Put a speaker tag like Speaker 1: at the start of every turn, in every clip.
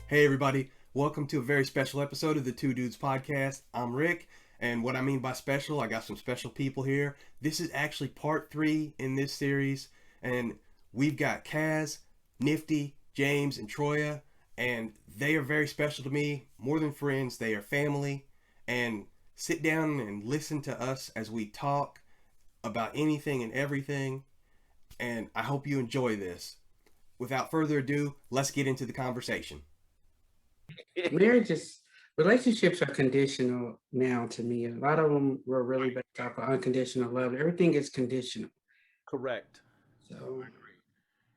Speaker 1: Hey everybody, welcome to a very special episode of the Two Dudes Podcast. I'm Rick, and what I mean by special, I got some special people here. This is actually part 3 in this series, and we've got Kaz, Nifty, James, and Troya, and they are very special to me, more than friends, they are family, and sit down and listen to us as we talk about anything and everything, and I hope you enjoy this. Without further ado, let's get into the conversation.
Speaker 2: Marriages, relationships are conditional now to me. A lot of them were really based off of unconditional love. Everything is conditional.
Speaker 3: Correct.
Speaker 2: So
Speaker 3: I agree.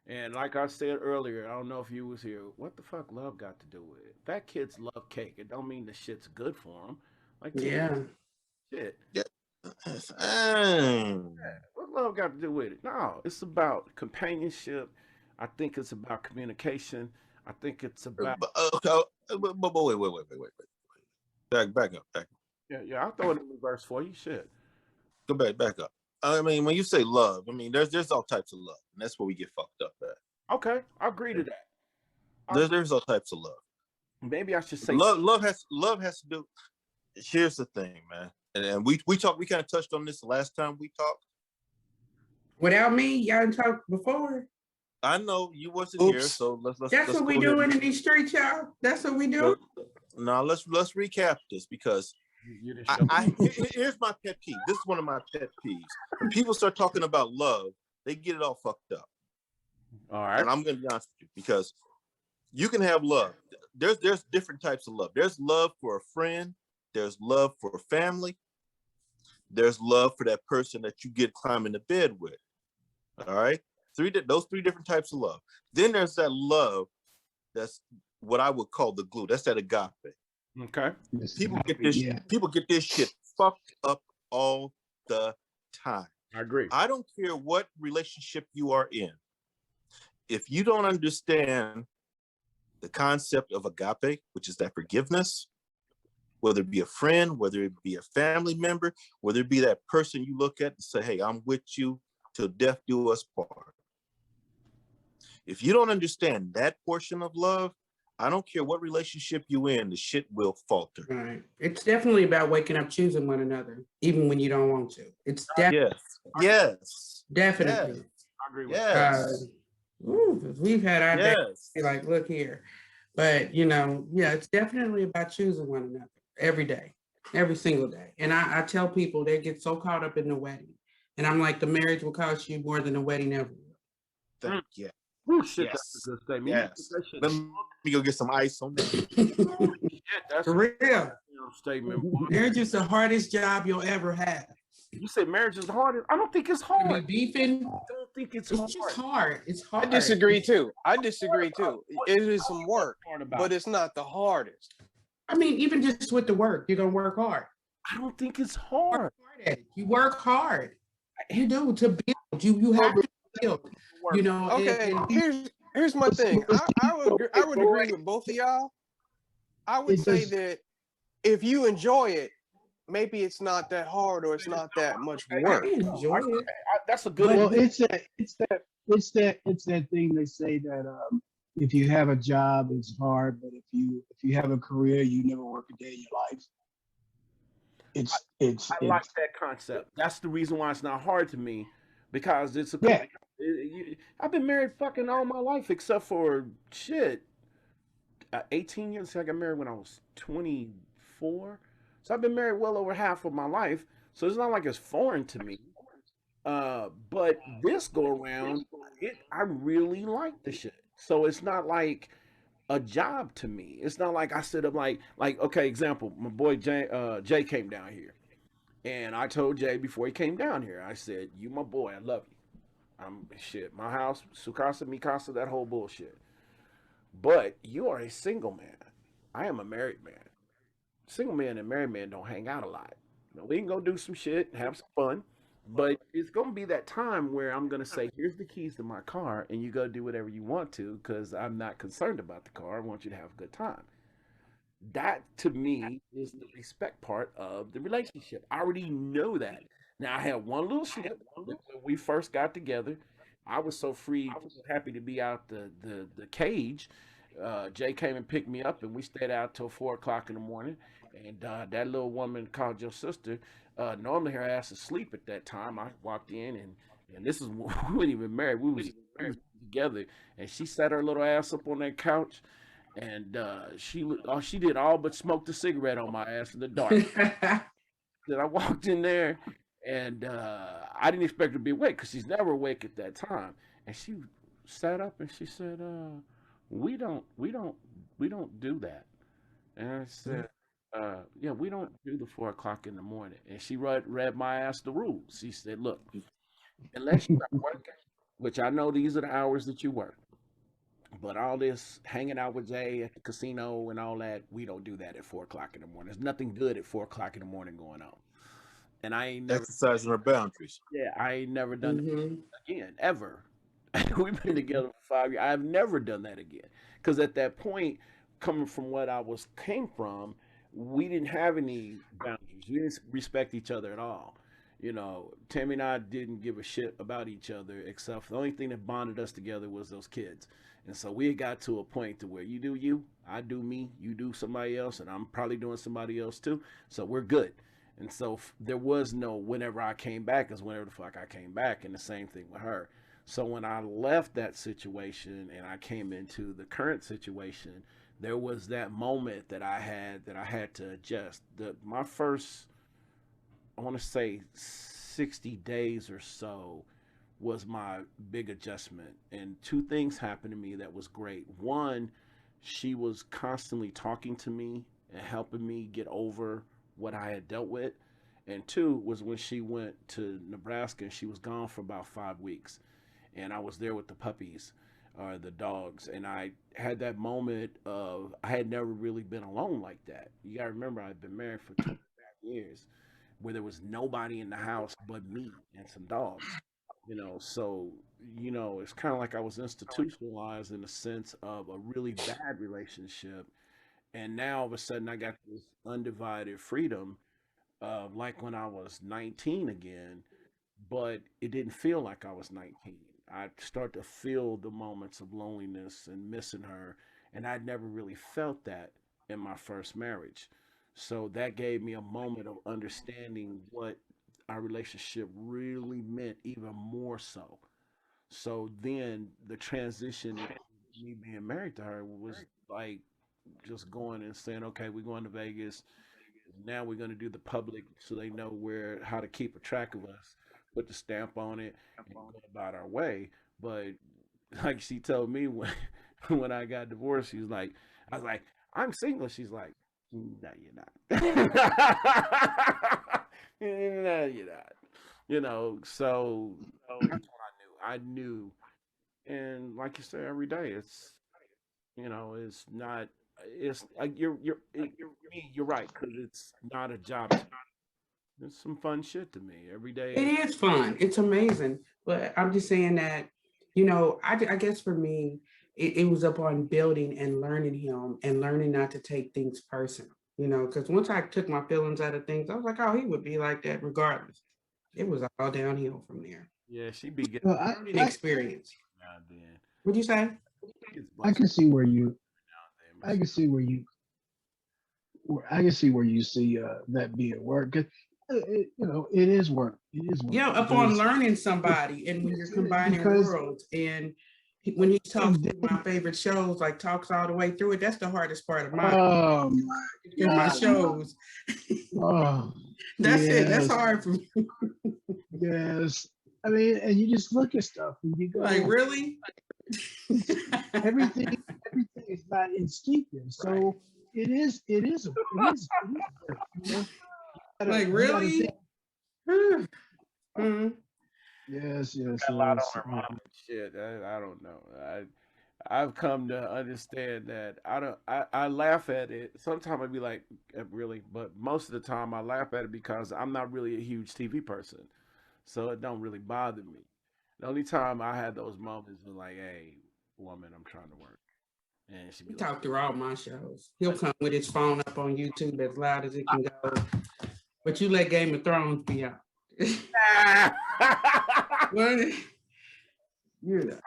Speaker 3: And like I said earlier, I don't know if you was here. What the fuck love got to do with it? Fat kids love cake. It don't mean the shit's good for them. Like kids,
Speaker 2: yeah,
Speaker 3: shit.
Speaker 4: Yeah.
Speaker 3: Yeah. What love got to do with it? No, it's about companionship. I think it's about communication. I think it's about
Speaker 4: But wait. Back up.
Speaker 3: yeah. I'll throw it in reverse for you. Shit.
Speaker 4: Go back up. I mean, when you say love, I mean, there's all types of love, and that's where we get fucked up at.
Speaker 3: Okay, I agree to that.
Speaker 4: There's all types of love.
Speaker 3: Maybe I should say
Speaker 4: Love has to do. Here's the thing, man, and we kind of touched on this the last time we talked.
Speaker 2: without me, y'all didn't talk before.
Speaker 4: I know you wasn't here, so let's.
Speaker 2: That's what we doing in these streets, y'all. That's what we do.
Speaker 4: Now let's recap this because
Speaker 3: you didn't show
Speaker 4: here's my pet peeve. This is one of my pet peeves. When people start talking about love, they get it all fucked up.
Speaker 3: All right.
Speaker 4: And I'm going to be honest with you because you can have love. There's different types of love. There's love for a friend. There's love for a family. There's love for that person that you get climbing the bed with. All right. Those three different types of love. Then there's that love that's what I would call the glue. That's that agape.
Speaker 3: Okay.
Speaker 4: People get this shit fucked up all the time.
Speaker 3: I agree.
Speaker 4: I don't care what relationship you are in. If you don't understand the concept of agape, which is that forgiveness, whether it be a friend, whether it be a family member, whether it be that person you look at and say, hey, I'm with you till death do us part. If you don't understand that portion of love, I don't care what relationship you in, the shit will falter.
Speaker 2: Right. It's definitely about waking up, choosing one another, even when you don't want to. It's definitely
Speaker 4: Yes.
Speaker 2: definitely.
Speaker 4: Yes.
Speaker 3: I agree with
Speaker 4: Yes.
Speaker 2: We've had our day,
Speaker 4: Yes.
Speaker 2: like, look here. But yeah, it's definitely about choosing one another every day, every single day. And I tell people they get so caught up in the wedding. And I'm like, the marriage will cost you more than the wedding ever will.
Speaker 4: Thank you.
Speaker 3: Oh shit,
Speaker 4: Yes.
Speaker 3: that's a good statement.
Speaker 4: Yes.
Speaker 3: That shit
Speaker 4: Let me go get some ice on that.
Speaker 3: shit, that's
Speaker 2: For real.
Speaker 3: a statement.
Speaker 2: Marriage is the hardest job you'll ever have.
Speaker 3: You say marriage is hard. I don't think it's
Speaker 2: You
Speaker 3: hard.
Speaker 2: be beefing.
Speaker 3: I don't think it's
Speaker 2: It's
Speaker 3: hard.
Speaker 2: just hard. It's hard.
Speaker 5: I disagree too. It is some work,
Speaker 3: Hard about
Speaker 5: but
Speaker 3: it.
Speaker 5: it's not the hardest.
Speaker 2: I mean, even just with the work, you're gonna work hard.
Speaker 3: I don't think it's hard.
Speaker 2: Hard at it. You work hard. You do to build. You have to build. You know.
Speaker 5: Okay,
Speaker 2: and
Speaker 5: here's my thing. I would agree with both of y'all. I would say that if you enjoy it, maybe it's not that hard or it's not that much
Speaker 2: I
Speaker 5: work.
Speaker 2: enjoy it.
Speaker 3: That's a good
Speaker 6: Well,
Speaker 3: one.
Speaker 6: it's that thing they say that if you have a job, it's hard, but if you have a career, you never work a day in your life.
Speaker 3: I like that concept. That's the reason why it's not hard to me, because it's a.
Speaker 6: Yeah.
Speaker 3: I've been married fucking all my life except for shit. 18 years. I got married when I was 24, so I've been married well over half of my life. So it's not like it's foreign to me. But this go around, I really like the shit. So it's not like a job to me. It's not like I sit up like okay, example, my boy Jay came down here. And I told Jay before he came down here, I said, you my boy, I love you. I'm shit. My house, Sukasa, Mikasa, that whole bullshit. But you are a single man. I am a married man. Single man and married man don't hang out a lot. We can go do some shit, have some fun. But it's gonna be that time where I'm gonna say, here's the keys to my car, and you go do whatever you want to, because I'm not concerned about the car. I want you to have a good time. That to me is the respect part of the relationship. I already know that. Now I had one little slip when we first got together. I was so free, I was so happy to be out the cage, Jay came and picked me up, and we stayed out till 4 o'clock in the morning. And that little woman called your sister. Normally her ass is asleep at that time. I walked in, and this is we weren't even married. We was together, and she sat her little ass up on that couch, and she did all but smoke the cigarette on my ass in the dark. Then I walked in there, and I didn't expect her to be awake because she's never awake at that time. And she sat up and she said, "We don't do that." And I said, "Yeah, we don't do the 4 o'clock in the morning." And she read my ass the rules. She said, "Look, unless you're working, which I know these are the hours that you work, but all this hanging out with Jay at the casino and all that, we don't do that at 4 o'clock in the morning. There's nothing good at 4 o'clock in the morning going on." And I ain't never,
Speaker 4: Exercising our boundaries.
Speaker 3: yeah, I ain't never done that
Speaker 2: Mhm.
Speaker 3: again, ever. We've been together for 5 years. I've never done that again. Because at that point, coming from what came from, we didn't have any boundaries. We didn't respect each other at all. You know, Tammy and I didn't give a shit about each other, except for the only thing that bonded us together was those kids. And so we got to a point to where you do you, I do me, you do somebody else, and I'm probably doing somebody else too. So we're good. And so there was no whenever I came back is whenever the fuck I came back, and the same thing with her. So when I left that situation and I came into the current situation, there was that moment that I had to adjust. My first, I want to say 60 days or so was my big adjustment. And two things happened to me that was great. One, she was constantly talking to me and helping me get over what I had dealt with. And two was when she went to Nebraska and she was gone for about 5 weeks. And I was there with the puppies, the dogs. And I had that moment of, I had never really been alone like that. You got to remember, I'd been married for 25 years where there was nobody in the house but me and some dogs. So it's kind of like I was institutionalized in the sense of a really bad relationship, and now all of a sudden I got this undivided freedom, like when I was 19 again, but it didn't feel like I was 19. I start to feel the moments of loneliness and missing her, and I'd never really felt that in my first marriage. So that gave me a moment of understanding what our relationship really meant even more so. So then the transition into me being married to her was like just going and saying, okay, we're going to Vegas. Now we're going to do the public so they know how to keep a track of us, put the stamp on it, and go about our way. But like she told me when when I got divorced, I was like, I'm single. She's like, no, you're not. No, you're not. So that's what I knew. I knew, and like you say, every day it's not. It's you're right because it's not a job. It's some fun shit to me every
Speaker 2: It
Speaker 3: day.
Speaker 2: is fun. It's amazing. But I'm just saying that, I guess for me, it was upon building and learning him and learning not to take things personal, because once I took my feelings out of things, I was like, oh, he would be like that regardless. It was all downhill from there.
Speaker 3: Yeah, she be getting
Speaker 6: Well,
Speaker 2: Learning experience.
Speaker 3: now and then.
Speaker 2: What'd you say?
Speaker 3: Gets
Speaker 6: I
Speaker 3: busted
Speaker 6: can see where you
Speaker 3: now and then,
Speaker 6: I can see I can see where you see that being work. 'Cause, it is work. It is work
Speaker 2: Yeah, upon
Speaker 6: because
Speaker 2: learning somebody and when you're combining
Speaker 6: because
Speaker 2: worlds and when he talks
Speaker 6: and
Speaker 2: through my favorite shows, like talks all the way through it, that's the hardest part of mine.
Speaker 6: oh my
Speaker 2: Through my
Speaker 6: God.
Speaker 2: shows.
Speaker 6: Oh
Speaker 2: That's it. That's
Speaker 6: yes,
Speaker 2: hard for me.
Speaker 6: yes. I mean, and you just look at stuff and you
Speaker 2: Like,
Speaker 6: go,
Speaker 2: really?
Speaker 6: everything everything is not instinctive.
Speaker 2: Right.
Speaker 6: So it is work, you know?
Speaker 2: Like,
Speaker 6: You gotta think.
Speaker 2: really? Mhm.
Speaker 6: Yes, yes,
Speaker 3: got a lot on
Speaker 6: yes.
Speaker 3: her mom and shit. I don't know. I've come to understand that I laugh at it. Sometimes I'd be like, really, but most of the time I laugh at it because I'm not really a huge TV person, so it don't really bother me. The only time I had those moments was like, hey, woman, I'm trying to work, and she'd
Speaker 2: He
Speaker 3: be like,
Speaker 2: talked through all my shows. He'll come with his phone up on YouTube as loud as it can go. But you let Game of Thrones be out.
Speaker 3: ah!
Speaker 2: What? You know.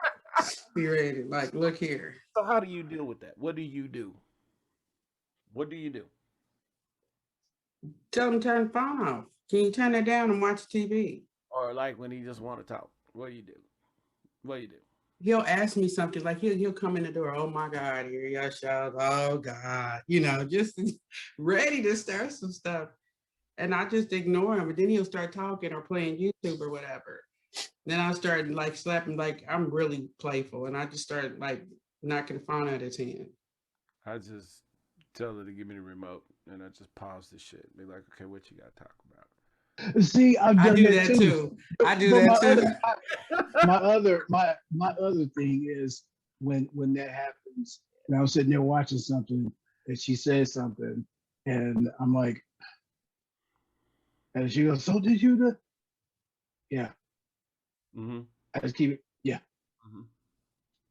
Speaker 2: Be ready. Like, look here.
Speaker 3: So how do you deal with that? What do you do? What do you do?
Speaker 2: Tell him to turn the phone off. Can you turn it down and watch TV?
Speaker 3: Or like when he just want to talk, what do you do? What do you do?
Speaker 2: He'll ask me something like he'll come in the door. Oh my God, here y'all shout. Oh God, just ready to start some stuff. And I just ignore him. And then he'll start talking or playing YouTube or whatever. Then I start like slapping, like I'm really playful. And I just start like knocking the phone out of his hand.
Speaker 3: I just tell her to give me the remote, and I just pause the shit. Be like, okay, what you got to talk about?
Speaker 6: See, I've
Speaker 2: I
Speaker 6: done
Speaker 2: do
Speaker 6: that
Speaker 2: that too. I do that too.
Speaker 6: My other thing is when that happens, and I'm sitting there watching something, and she says something, and I'm like, and she goes, "So did you do?" Yeah,
Speaker 3: Mm-hmm.
Speaker 6: I just keep it. Yeah.
Speaker 3: Mm-hmm.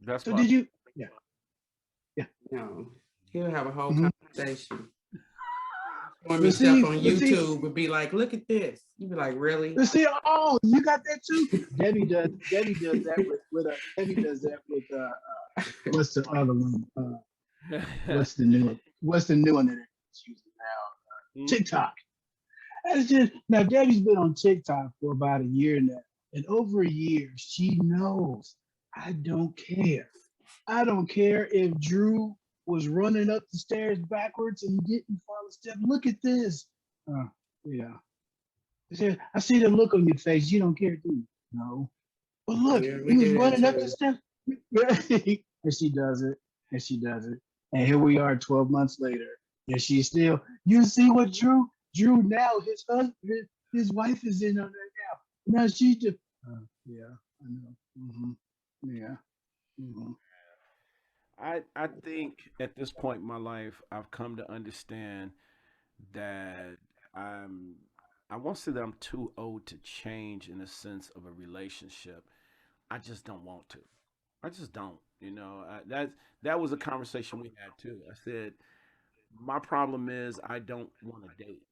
Speaker 3: That's
Speaker 6: So
Speaker 3: why.
Speaker 6: did you? Yeah.
Speaker 2: No, he'll have a whole
Speaker 6: Mhm.
Speaker 2: conversation. Showing me
Speaker 6: But
Speaker 2: stuff
Speaker 6: see,
Speaker 2: on
Speaker 6: but see,
Speaker 2: YouTube would be like, look at this. You'd be like, really?
Speaker 6: but see. Oh, you got that too. Debbie does. Debbie does that with Debbie does that with what's the other one? What's the new one? What's the new one that everyone's using now? TikTok. That's just now. Debbie's been on TikTok for about a year now, and over a year, she knows I don't care. I don't care if Drew was running up the stairs backwards and he didn't fall a step. Look at this. Yeah. I see the look on your face. You don't care, do you? No. But look,
Speaker 2: Yeah,
Speaker 6: he
Speaker 2: we
Speaker 6: was
Speaker 2: do that
Speaker 6: running up the
Speaker 2: too.
Speaker 6: steps. And she does it. And she does it. And here we are 12 months later. And she's still, you see what Drew now, his husband, his wife is in on there now. Now she just, yeah, I know. Yeah. Mm-hmm.
Speaker 3: I think at this point in my life, I've come to understand that I'm I won't say that I'm too old to change in the sense of a relationship. I just don't want to. I just don't. That was a conversation we had too. I said my problem is I don't want to date.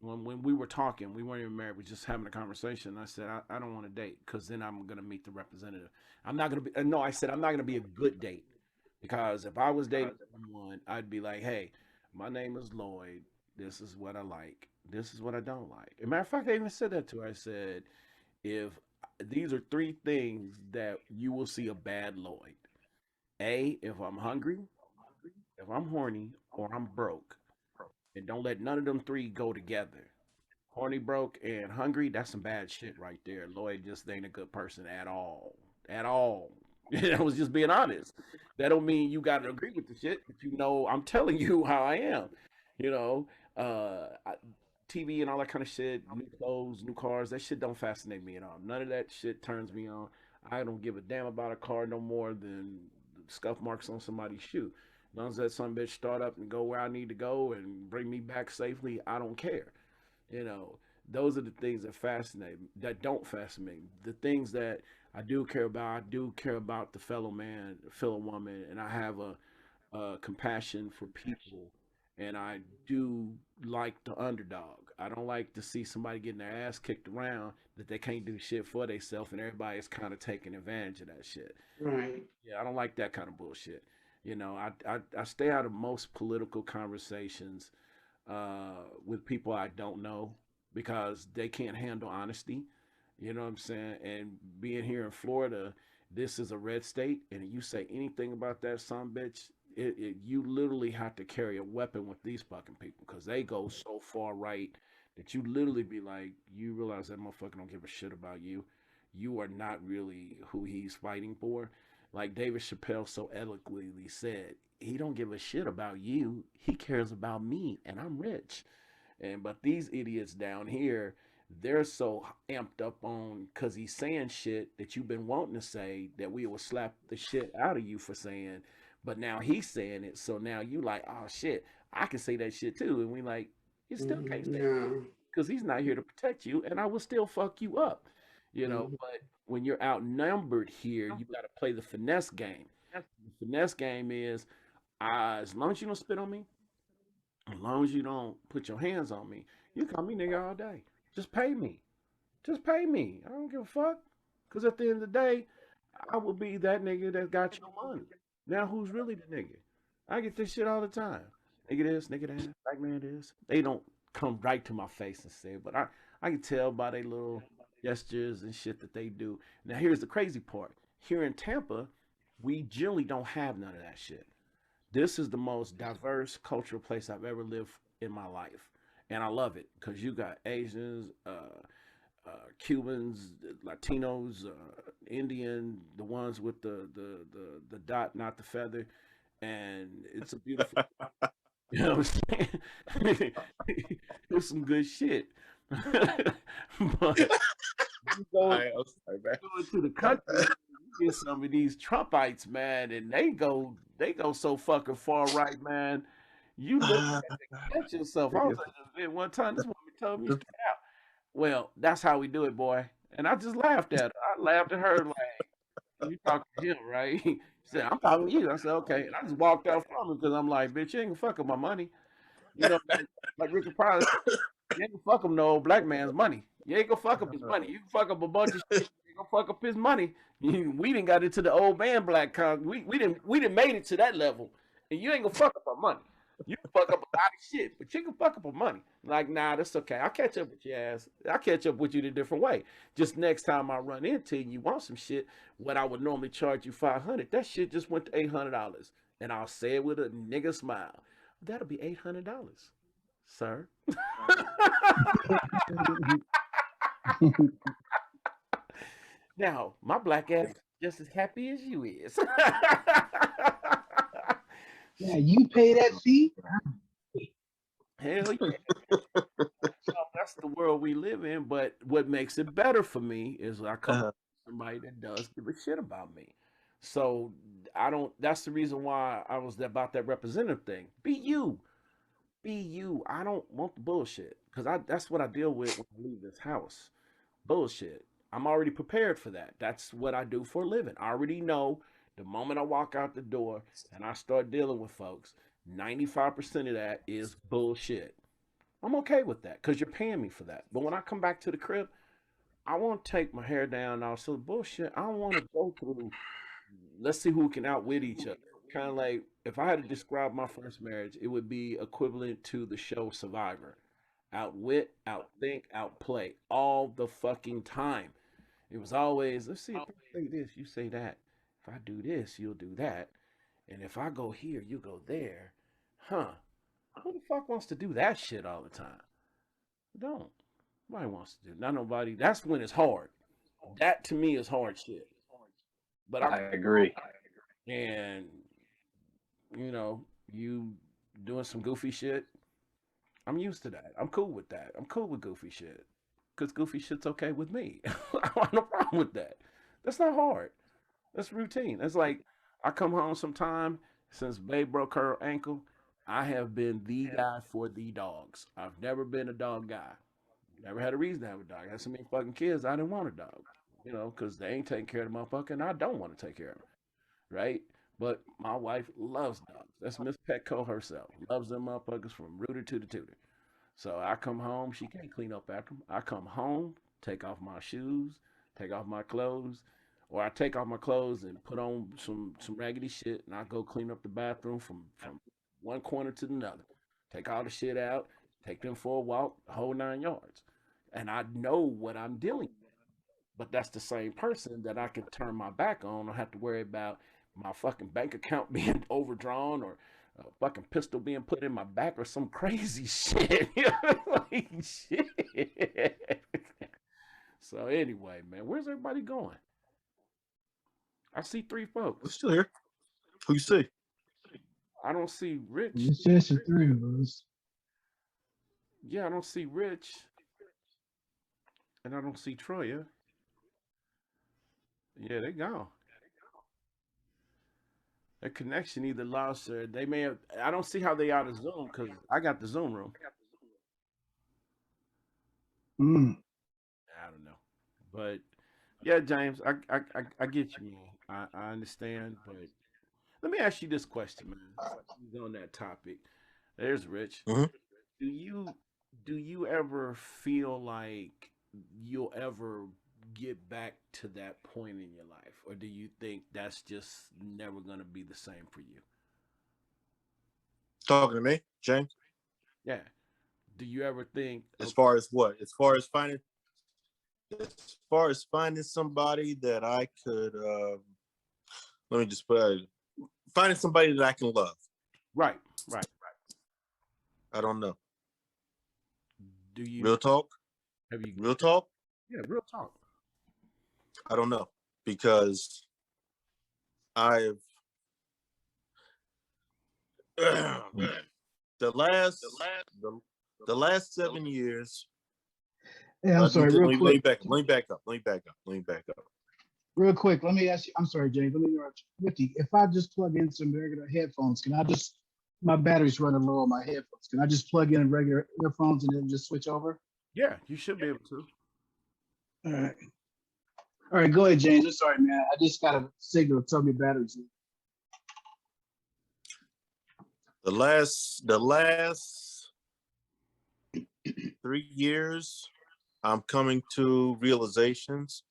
Speaker 3: When we were talking, we weren't even married. We were just having a conversation. I said I don't want to date because then I'm gonna meet the representative. I'm not gonna be. No, I said I'm not gonna be a good date because if I was dating someone, I'd be like, hey, my name is Lloyd. This is what I like. This is what I don't like. As a matter of fact, I even said that to her. I said, if these are three things that you will see a bad Lloyd. A, if I'm hungry, if I'm horny, or I'm broke. And don't let none of them three go together. Horny, broke, and hungry, that's some bad shit right there. Lloyd just ain't a good person at all. At all. I was just being honest. That don't mean you gotta agree with the shit, but I'm telling you how I am. You know, TV and all that kind of shit, new clothes, new cars, that shit don't fascinate me at all. None of that shit turns me on. I don't give a damn about a car no more than scuff marks on somebody's shoe. As long as that some bitch start up and go where I need to go and bring me back safely, I don't care. You know, those are the things that fascinate me, that don't fascinate me. The things that I do care about the fellow man, fellow woman, and I have a compassion for people, and I do like the underdog. I don't like to see somebody getting their ass kicked around that they can't do shit for themselves, and everybody's kind of taking advantage of that shit.
Speaker 2: Right.
Speaker 3: Yeah, I don't like that kind of bullshit. I stay out of most political conversations with people I don't know because they can't handle honesty. You know what I'm saying? And being here in Florida, this is a red state, and you say anything about that son bitch, you literally have to carry a weapon with these fucking people because they go so far right that you literally be like, you realize that motherfucker don't give a shit about you. You are not really who he's fighting for. Like David Chappelle so eloquently said, he don't give a shit about you. He cares about me, and I'm rich. But these idiots down here, they're so amped up on because he's saying shit that you've been wanting to say that we will slap the shit out of you for saying. But now he's saying it, so now you like, oh shit, I can say that shit too, and we like, you still can't say that
Speaker 2: No.
Speaker 3: because he's not here to protect you, and I will still fuck you up, But when you're outnumbered here, you got to play the finesse game. The finesse game is, as long as you don't spit on me, as long as you don't put your hands on me, you call me nigga all day. Just pay me. Just pay me. I don't give a fuck. Because at the end of the day, I will be that nigga that got your money. Now who's really the nigga? I get this shit all the time. Nigga this, nigga that, black man this. They don't come right to my face and say it, but I can tell by their little gestures and shit that they do. Now here's the crazy part. Here in Tampa, we generally don't have none of that shit. This is the most diverse cultural place I've ever lived in my life. And I love it because you got Asians, Cubans, Latinos, Indian, the ones with the dot, not the feather, and it's a beautiful. You know what I'm saying? It's some good shit. But you go into the country, you get some of these Trumpites, man, and they go so fucking far right, man. You look at yourself. I was like, one time this woman told me, well, that's how we do it, boy. And I just laughed at her. I laughed at her like, you talking to him, right? She said, I'm talking to you. I said, okay. And I just walked out from him because I'm like, bitch, you ain't gonna fuck up my money. You know, like Ricky Pryor said, you ain't gonna fuck up no black man's money. You ain't gonna fuck up his money. You can fuck up a bunch of shit. You ain't gonna fuck up his money. We didn't got into the old man black con. We didn't made it to that level. And you ain't gonna fuck up our money. You can fuck up a lot of shit, but you can fuck up our money. Like, nah, that's okay. I'll catch up with your ass. I'll catch up with you in a different way. Just next time I run into you, you want some shit, what I would normally charge you $500, that shit just went to $800. And I'll say it with a nigga smile. That'll be $800, sir. Now, my black ass is just as happy as you is.
Speaker 6: Yeah, you pay that fee.
Speaker 3: Hell yeah. So that's the world we live in. But what makes it better for me is I come to somebody that does give a shit about me. So I don't. That's the reason why I was about that representative thing. Be you. Be you. I don't want the bullshit because that's what I deal with when I leave this house. Bullshit. I'm already prepared for that. That's what I do for a living. I already know the moment I walk out the door and I start dealing with folks, 95% of that is bullshit. I'm okay with that because you're paying me for that. But when I come back to the crib, I want to take my hair down and all so bullshit. I don't want to go through, let's see who can outwit each other. Kind of like if I had to describe my first marriage, it would be equivalent to the show Survivor. Outwit, outthink, outplay all the fucking time. It was always, let's see, if I say this, you say that. If I do this, you'll do that. And if I go here, you go there. Huh. Who the fuck wants to do that shit all the time? Don't. Nobody wants to do. Not nobody. That's when it's hard. That to me is hard shit. But
Speaker 7: I agree.
Speaker 3: And you doing some goofy shit. I'm used to that. I'm cool with that. I'm cool with goofy shit. Because goofy shit's okay with me. I have no problem with that. That's not hard. That's routine. That's like I come home sometime since Babe broke her ankle. I have been the guy for the dogs. I've never been a dog guy. Never had a reason to have a dog. I had so many fucking kids. I didn't want a dog, because they ain't taking care of the motherfucker, and I don't want to take care of them, right? But my wife loves dogs. That's Miss Petco herself. Loves them motherfuckers from rooter to the tutor. So I come home. She can't clean up after them. I come home, take off my shoes, take off my clothes, or I take off my clothes and put on some raggedy shit, and I go clean up the bathroom from one corner to another. Take all the shit out, take them for a walk, the whole 9 yards. And I know what I'm dealing with. But that's the same person that I can turn my back on. I don't have to worry about my fucking bank account being overdrawn or a fucking pistol being put in my back or some crazy shit. Like, shit. So anyway, man, where's everybody going? I see 3
Speaker 4: We're
Speaker 3: folks.
Speaker 4: still here. Who you see?
Speaker 3: I don't see Rich.
Speaker 6: It's just the three of us.
Speaker 3: Yeah, I don't see Rich. And I don't see Troya. Yeah, they gone. Their connection either lost or they may have. I don't see how they out of Zoom because I got the Zoom room.
Speaker 6: Mm.
Speaker 3: I don't know, but yeah, James, I get you, man. I understand, but let me ask you this question, man. Since on that topic, there's Rich.
Speaker 4: Mhm.
Speaker 3: Do you ever feel like you'll ever get back to that point in your life? or do you think that's just never going to be the same for you?
Speaker 4: Talking to me, James?
Speaker 3: Yeah. Do you ever think
Speaker 4: As far as what? As far as finding somebody that I could let me just put finding somebody that I can love.
Speaker 3: Right.
Speaker 4: I don't know.
Speaker 3: Do you
Speaker 4: Real talk?
Speaker 3: have you
Speaker 4: Real talk?
Speaker 3: Yeah, real talk.
Speaker 4: I don't know, because I've the last 7 years.
Speaker 6: Hey, I'm sorry, real
Speaker 4: Let
Speaker 6: quick.
Speaker 4: me back up.
Speaker 6: Real quick, let me ask you. I'm sorry, James. Let me interrupt you. Ricky, if I just plug in some regular headphones, can I just? My battery's running low on my headphones. Can I just plug in regular earphones and then just switch over?
Speaker 3: Yeah, you should be able to.
Speaker 6: All right. All right, go ahead, James. I'm sorry, man. I just got a signal to tell me battery's low.
Speaker 4: The last 3 years, I'm coming to realizations.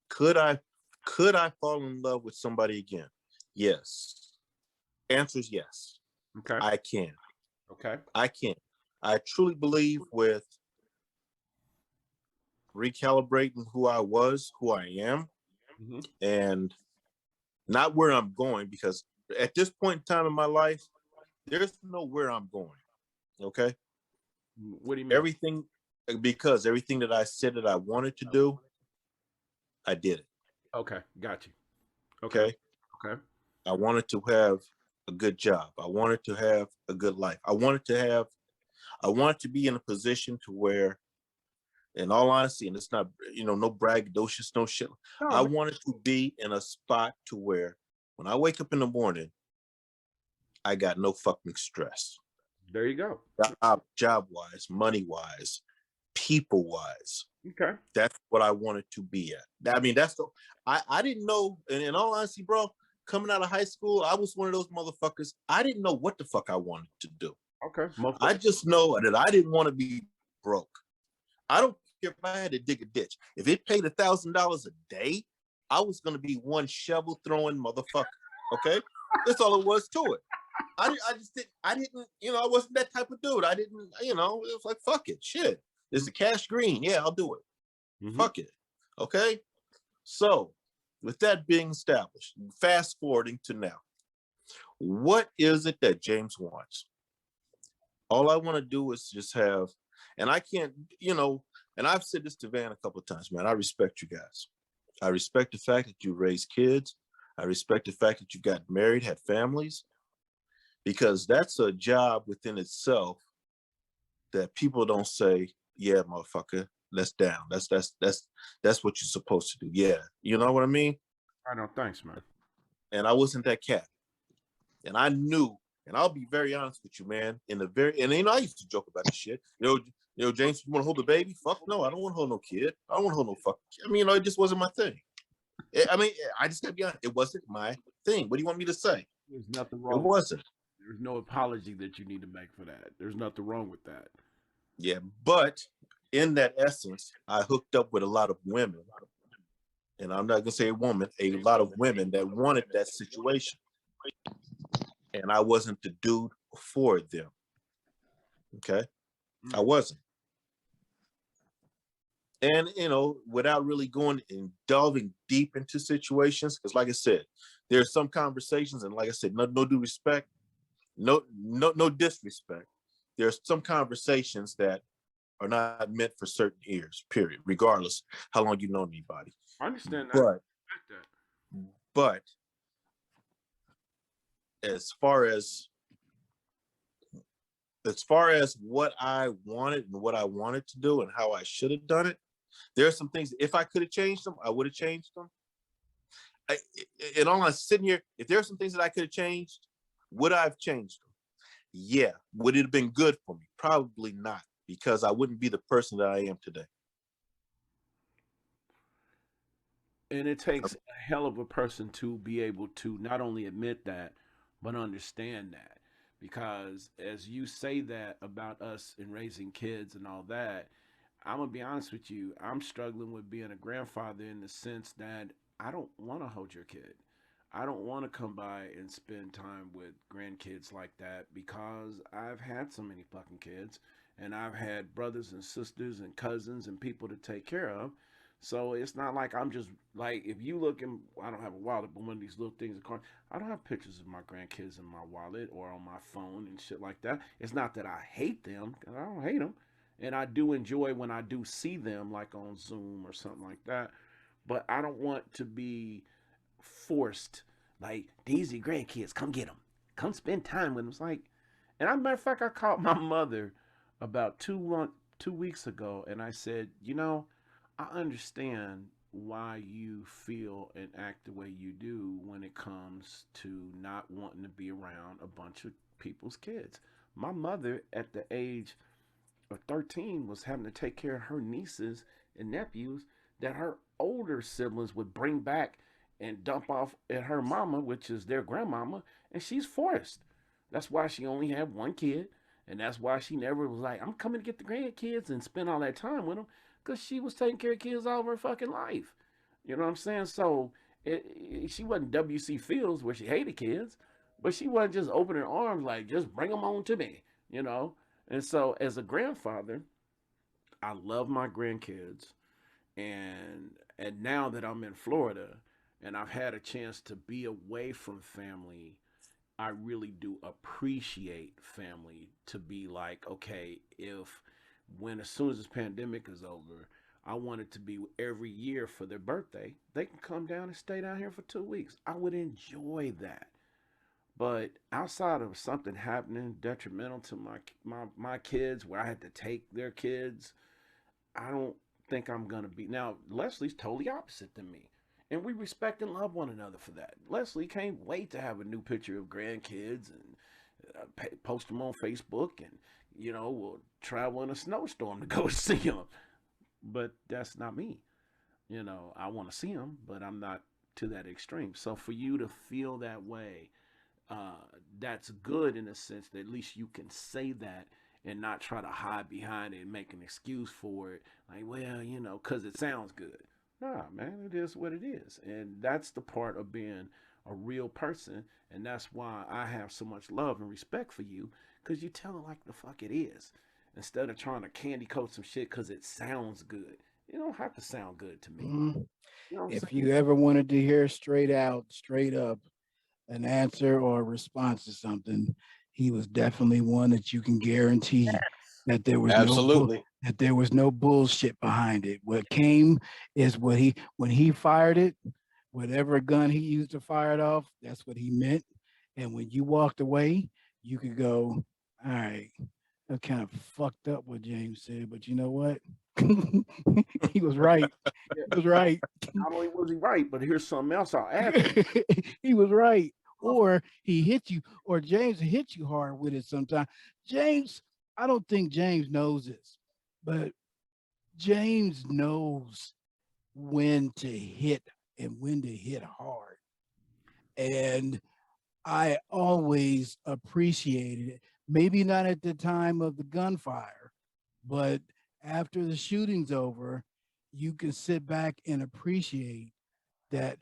Speaker 4: Could I fall in love with somebody again? Yes. Answer is yes.
Speaker 3: Okay.
Speaker 4: I can.
Speaker 3: Okay.
Speaker 4: I can. I truly believe with recalibrating who I was, who I am,
Speaker 3: Mm-hmm.
Speaker 4: and not where I'm going, because at this point in time in my life, there's no where I'm going. Okay.
Speaker 3: What do you mean?
Speaker 4: Because everything that I said that I wanted to do, I did it.
Speaker 3: Okay, got you.
Speaker 4: Okay.
Speaker 3: Okay.
Speaker 4: I wanted to have a good job. I wanted to have a good life. I wanted to be in a position to where, in all honesty, and it's not, no braggadocious, no shit.
Speaker 3: No,
Speaker 4: I wanted to be in a spot to where when I wake up in the morning, I got no fucking stress.
Speaker 3: there you go.
Speaker 4: Job wise, money wise, people wise.
Speaker 3: Okay.
Speaker 4: That's what I wanted to be at. I mean, I didn't know, and in all honesty, bro, coming out of high school, I was one of those motherfuckers. I didn't know what the fuck I wanted to do.
Speaker 3: Okay.
Speaker 4: I just know that I didn't want to be broke. I don't care if I had to dig a ditch. If it paid $1,000 a day, I was going to be one shovel throwing motherfucker. Okay, that's all it was to it. I wasn't that type of dude. I didn't, it was like, fuck it, shit. It's a cash green. Yeah, I'll do it.
Speaker 3: Mm-hmm.
Speaker 4: Fuck it. Okay. So, with that being established, fast forwarding to now, what is it that James wants? All I want to do is just have, and I can't, and I've said this to Van a couple of times, man. I respect you guys. I respect the fact that you raised kids. I respect the fact that you got married, had families, because that's a job within itself that people don't say, yeah, motherfucker, that's down. That's what you're supposed to do. Yeah. You know what I mean?
Speaker 3: I know. Thanks, man.
Speaker 4: And I wasn't that cat. And I knew, and I'll be very honest with you, man, and I used to joke about this shit. James, you want to hold a baby? Fuck no, I don't want to hold no kid. I don't want to hold no fucking kid. I mean, it just wasn't my thing. I just gotta be honest. It wasn't my thing. What do you want me to say?
Speaker 3: There's nothing wrong.
Speaker 4: It wasn't.
Speaker 3: There's no apology that you need to make for that. There's nothing wrong with that.
Speaker 4: Yeah, but in that essence, I hooked up with a lot of women, and I'm not gonna say a woman, a lot of women that wanted that situation, and I wasn't the dude for them. Okay, I wasn't. And without really going and delving deep into situations, because like I said, there's some conversations, and like I said, no due respect, no disrespect. There's some conversations that are not meant for certain ears, period, regardless how long you know anybody.
Speaker 3: I understand that.
Speaker 4: But as far as what I wanted and what I wanted to do and how I should have done it, there are some things, if I could have changed them, I would have changed them. And all I'm sitting here, if there are some things that I could have changed, would I have changed them? Yeah. Would it have been good for me? Probably not, because I wouldn't be the person that I am today.
Speaker 3: And it takes a hell of a person to be able to not only admit that, but understand that. Because as you say that about us and raising kids and all that, I'm going to be honest with you, I'm struggling with being a grandfather in the sense that I don't want to hold your kid. I don't want to come by and spend time with grandkids like that because I've had so many fucking kids and I've had brothers and sisters and cousins and people to take care of. So it's not like I'm just like, if you look in, I don't have a wallet, but one of these little things, I don't have pictures of my grandkids in my wallet or on my phone and shit like that. It's not that I hate them, 'cause I don't hate them. And I do enjoy when I do see them, like on Zoom or something like that. But I don't want to be forced. Like, these are your grandkids, come get them, come spend time with them. It's like, and as a matter of fact, I called my mother about 2 weeks ago, and I said, I understand why you feel and act the way you do when it comes to not wanting to be around a bunch of people's kids. My mother, at the age of 13, was having to take care of her nieces and nephews that her older siblings would bring back and dump off at her mama, which is their grandmama, and she's forced. That's why she only had one kid, and that's why she never was like, I'm coming to get the grandkids and spend all that time with them, because she was taking care of kids all of her fucking life. You know what I'm saying? So she wasn't W.C. Fields where she hated kids, but she wasn't just opening her arms like, just bring them on to me, you know? And so as a grandfather, I love my grandkids. And now that I'm in Florida and I've had a chance to be away from family, I really do appreciate family to be like, okay, if when as soon as this pandemic is over, I want it to be every year for their birthday, they can come down and stay down here for 2 weeks. I would enjoy that. But outside of something happening detrimental to my kids, where I had to take their kids, I don't think I'm gonna be. Now Leslie's totally opposite than me, and we respect and love one another for that. Leslie can't wait to have a new picture of grandkids and post them on Facebook, and we'll travel in a snowstorm to go see them. But that's not me. I want to see them, but I'm not to that extreme. So for you to feel that way, that's good in a sense that at least you can say that and not try to hide behind it and make an excuse for it. Like, well, because it sounds good. Nah, man, it is what it is. And that's the part of being a real person. And that's why I have so much love and respect for you, because you tell it like the fuck it is. Instead of trying to candy coat some shit because it sounds good. You don't have to sound good to me.
Speaker 6: Mhm.
Speaker 3: You know what I'm
Speaker 6: If
Speaker 3: saying?
Speaker 6: you ever wanted to hear straight out, straight up, an answer or a response to something, he was definitely one that you can guarantee that there was
Speaker 5: Absolutely.
Speaker 6: that there was no bullshit behind it. What came is when he fired it, whatever gun he used to fire it off, that's what he meant. And when you walked away, you could go, all right, that kind of fucked up what James said, but you know what? He was right.
Speaker 3: Yeah,
Speaker 6: He was right.
Speaker 3: not only was he right, but here's something else I'll add to
Speaker 6: He was right.
Speaker 3: it.
Speaker 6: Or he hit you, or James hit you hard with it sometimes. James, I don't think James knows this, but James knows when to hit and when to hit hard. And I always appreciated it. Maybe not at the time of the gunfire, but after the shooting's over, you can sit back and appreciate that,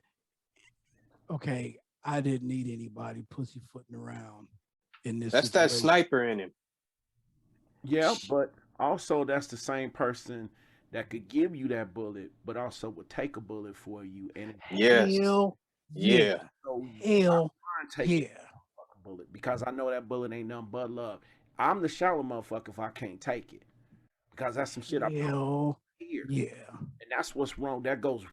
Speaker 6: okay, I didn't need anybody pussyfooting around in this
Speaker 5: That's that
Speaker 6: situation.
Speaker 5: sniper in him.
Speaker 3: Yeah, but also that's the same person that could give you that bullet, but also would take a bullet for you. And
Speaker 5: Yes.
Speaker 6: Hell yeah.
Speaker 5: Yeah.
Speaker 3: so
Speaker 6: Hell
Speaker 3: I take
Speaker 6: yeah.
Speaker 3: a bullet because I know that bullet ain't nothing but love. I'm the shallow motherfucker if I can't take it because that's some shit I put
Speaker 6: Hell
Speaker 3: here,
Speaker 6: yeah.
Speaker 3: and that's what's wrong. That goes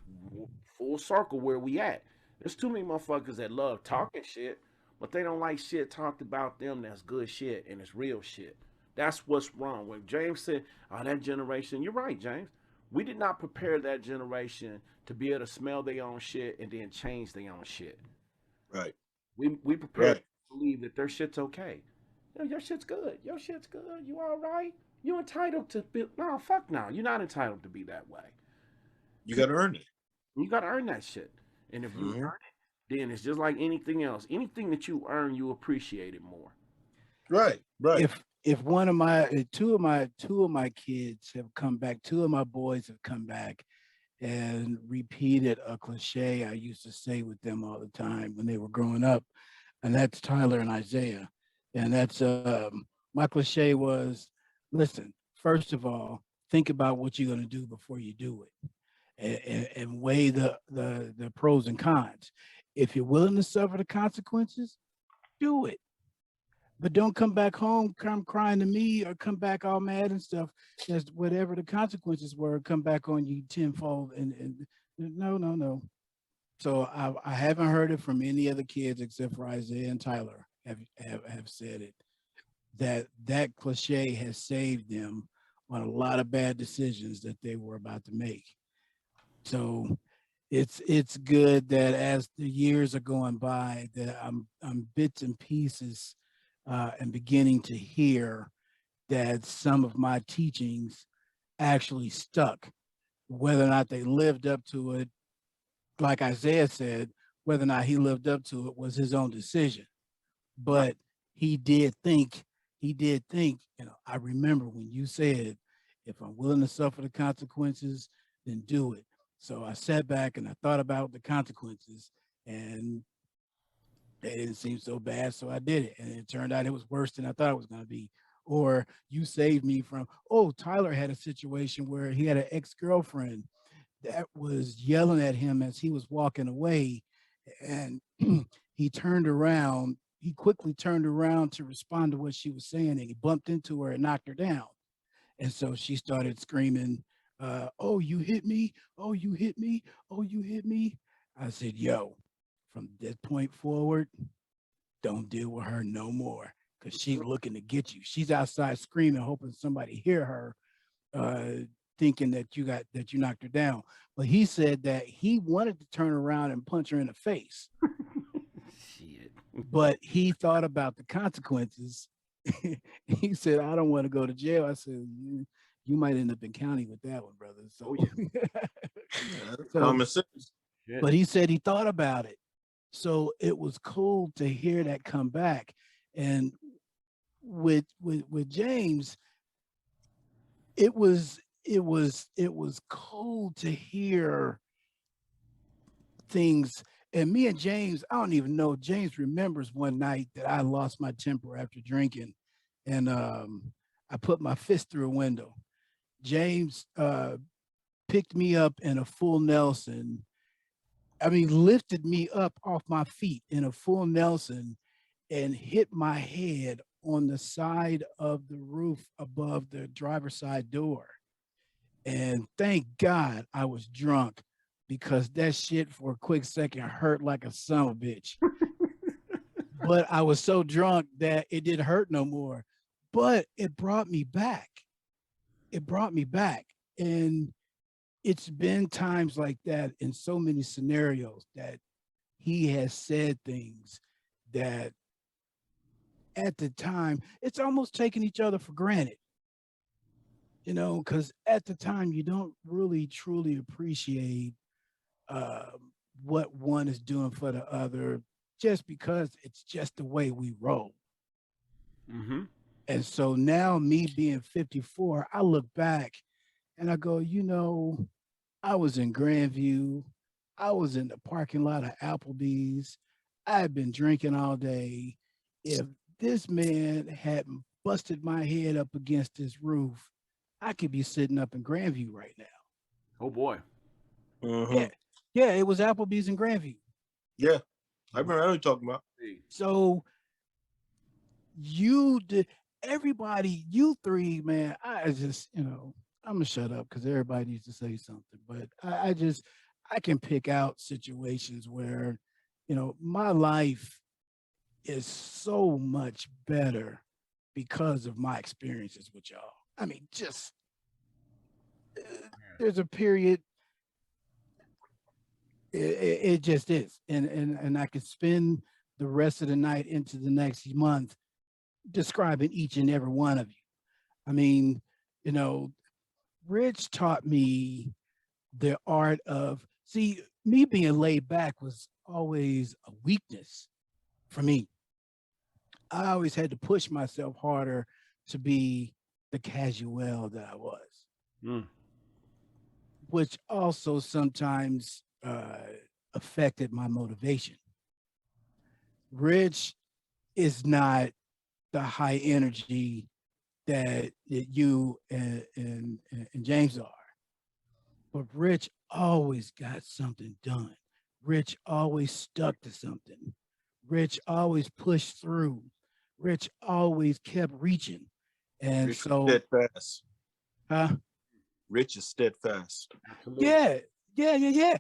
Speaker 3: full circle where we at. There's too many motherfuckers that love talking shit, but they don't like shit talked about them that's good shit and it's real shit. That's what's wrong. When James said, "Oh, that generation," you're right, James. We did not prepare that generation to be able to smell their own shit and then change their own shit.
Speaker 4: Right.
Speaker 3: We prepared
Speaker 4: Right.
Speaker 3: to believe that their shit's okay. Your shit's good. Your shit's good. You all right? You entitled to be? No, fuck no. You're not entitled to be that way.
Speaker 4: You got to earn it.
Speaker 3: You got to earn that shit. And if you
Speaker 4: Mhm.
Speaker 3: earn it, then it's just like anything else. Anything that you earn, you appreciate it more.
Speaker 4: Right. Right.
Speaker 6: If one of my two of my kids have come back, two of my boys have come back and repeated a cliche I used to say with them all the time when they were growing up, and that's Tyler and Isaiah. And that's my cliche was, listen, first of all, think about what you're going to do before you do it, and weigh the pros and cons. If you're willing to suffer the consequences, do it. But don't come back home, come crying to me, or come back all mad and stuff. Just whatever the consequences were, come back on you tenfold. And no, no, no. So I haven't heard it from any other kids except for Isaiah and Tyler have said it. That cliche has saved them on a lot of bad decisions that they were about to make. So it's good that as the years are going by, that I'm bits and pieces and beginning to hear that some of my teachings actually stuck. Whether or not they lived up to it, like Isaiah said, whether or not he lived up to it was his own decision. But he did think, I remember when you said, if I'm willing to suffer the consequences, then do it. So I sat back and I thought about the consequences, and they didn't seem so bad, so I did it. And it turned out it was worse than I thought it was going to be. Or you saved me from, Tyler had a situation where he had an ex-girlfriend that was yelling at him as he was walking away. And he quickly turned around to respond to what she was saying, and he bumped into her and knocked her down. And so she started screaming, oh, you hit me. Oh, you hit me. Oh, you hit me. I said, yo, from that point forward, don't deal with her no more, because she's looking to get you. She's outside screaming, hoping somebody hear her, thinking that you knocked her down. But he said that he wanted to turn around and punch her in the face.
Speaker 3: Shit.
Speaker 6: But he thought about the consequences. He said, I don't want to go to jail. I said, you might end up in county with that one, brother. So,
Speaker 4: Common sense.
Speaker 6: But he said he thought about it. So it was cool to hear that come back. And with James, it was cool to hear things. And me and James, I don't even know, James remembers one night that I lost my temper after drinking, and I put my fist through a window. James picked me up in a full Nelson. I mean, lifted me up off my feet in a full Nelson and hit my head on the side of the roof above the driver's side door. And thank God I was drunk, because that shit for a quick second hurt like a son of a bitch. But I was so drunk that it didn't hurt no more. But it brought me back. And it's been times like that in so many scenarios that he has said things that at the time, it's almost taking each other for granted. Because at the time you don't really truly appreciate what one is doing for the other, just because it's just the way we roll.
Speaker 3: Mm-hmm.
Speaker 6: And so now, me being 54, I look back and I go, I was in Grandview. I was in the parking lot of Applebee's. I had been drinking all day. If this man hadn't busted my head up against this roof, I could be sitting up in Grandview right now.
Speaker 3: Oh boy.
Speaker 4: Mm-hmm.
Speaker 6: Yeah, it was Applebee's in Grandview.
Speaker 4: Yeah, I remember what you're talking about.
Speaker 6: So everybody, you three, man, I just, I'm gonna shut up because everybody needs to say something. But I can pick out situations where, my life is so much better because of my experiences with y'all. I mean, just there's a period. It just is, and I could spend the rest of the night into the next month describing each and every one of you. I mean, Rich taught me the art of, me being laid back was always a weakness for me. I always had to push myself harder to be the casual that I was.
Speaker 7: which also sometimes affected my motivation. Rich is not the high energy that you and James are. But Rich always got something done. Rich always stuck to something. Rich always pushed through. Rich always kept reaching. And
Speaker 4: Rich
Speaker 7: so,
Speaker 4: is steadfast.
Speaker 7: huh?
Speaker 4: Rich is steadfast.
Speaker 3: Absolutely.
Speaker 7: Yeah.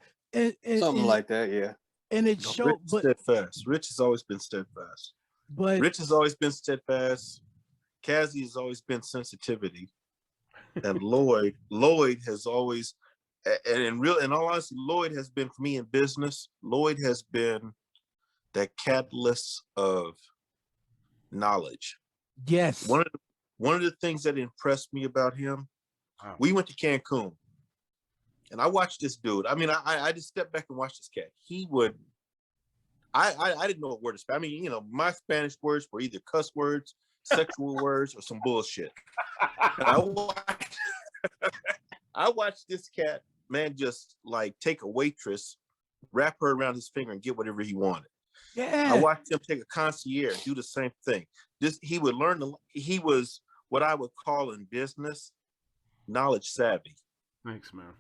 Speaker 5: Something like that, yeah.
Speaker 7: And it
Speaker 4: No,
Speaker 7: showed,
Speaker 4: Rich is steadfast. Rich has always been steadfast.
Speaker 7: but
Speaker 4: Rich has always been steadfast. Cassie has always been sensitivity. And Lloyd has always, and in all honesty, Lloyd has been for me in business. Lloyd has been that catalyst of knowledge.
Speaker 7: yes,
Speaker 4: One of the things that impressed me about him,
Speaker 3: Wow.
Speaker 4: we went to Cancun, and I watched this dude. I mean, I just stepped back and watched this cat. He would, I didn't know what word to speak. I mean, you know, my Spanish words were either cuss words, sexual words, or some bullshit. And I watched this cat, man, just like take a waitress, wrap her around his finger, and get whatever he wanted.
Speaker 7: yeah.
Speaker 4: I watched him take a concierge, do the same thing. He would learn. He was what I would call in business knowledge savvy.
Speaker 3: Thanks, man.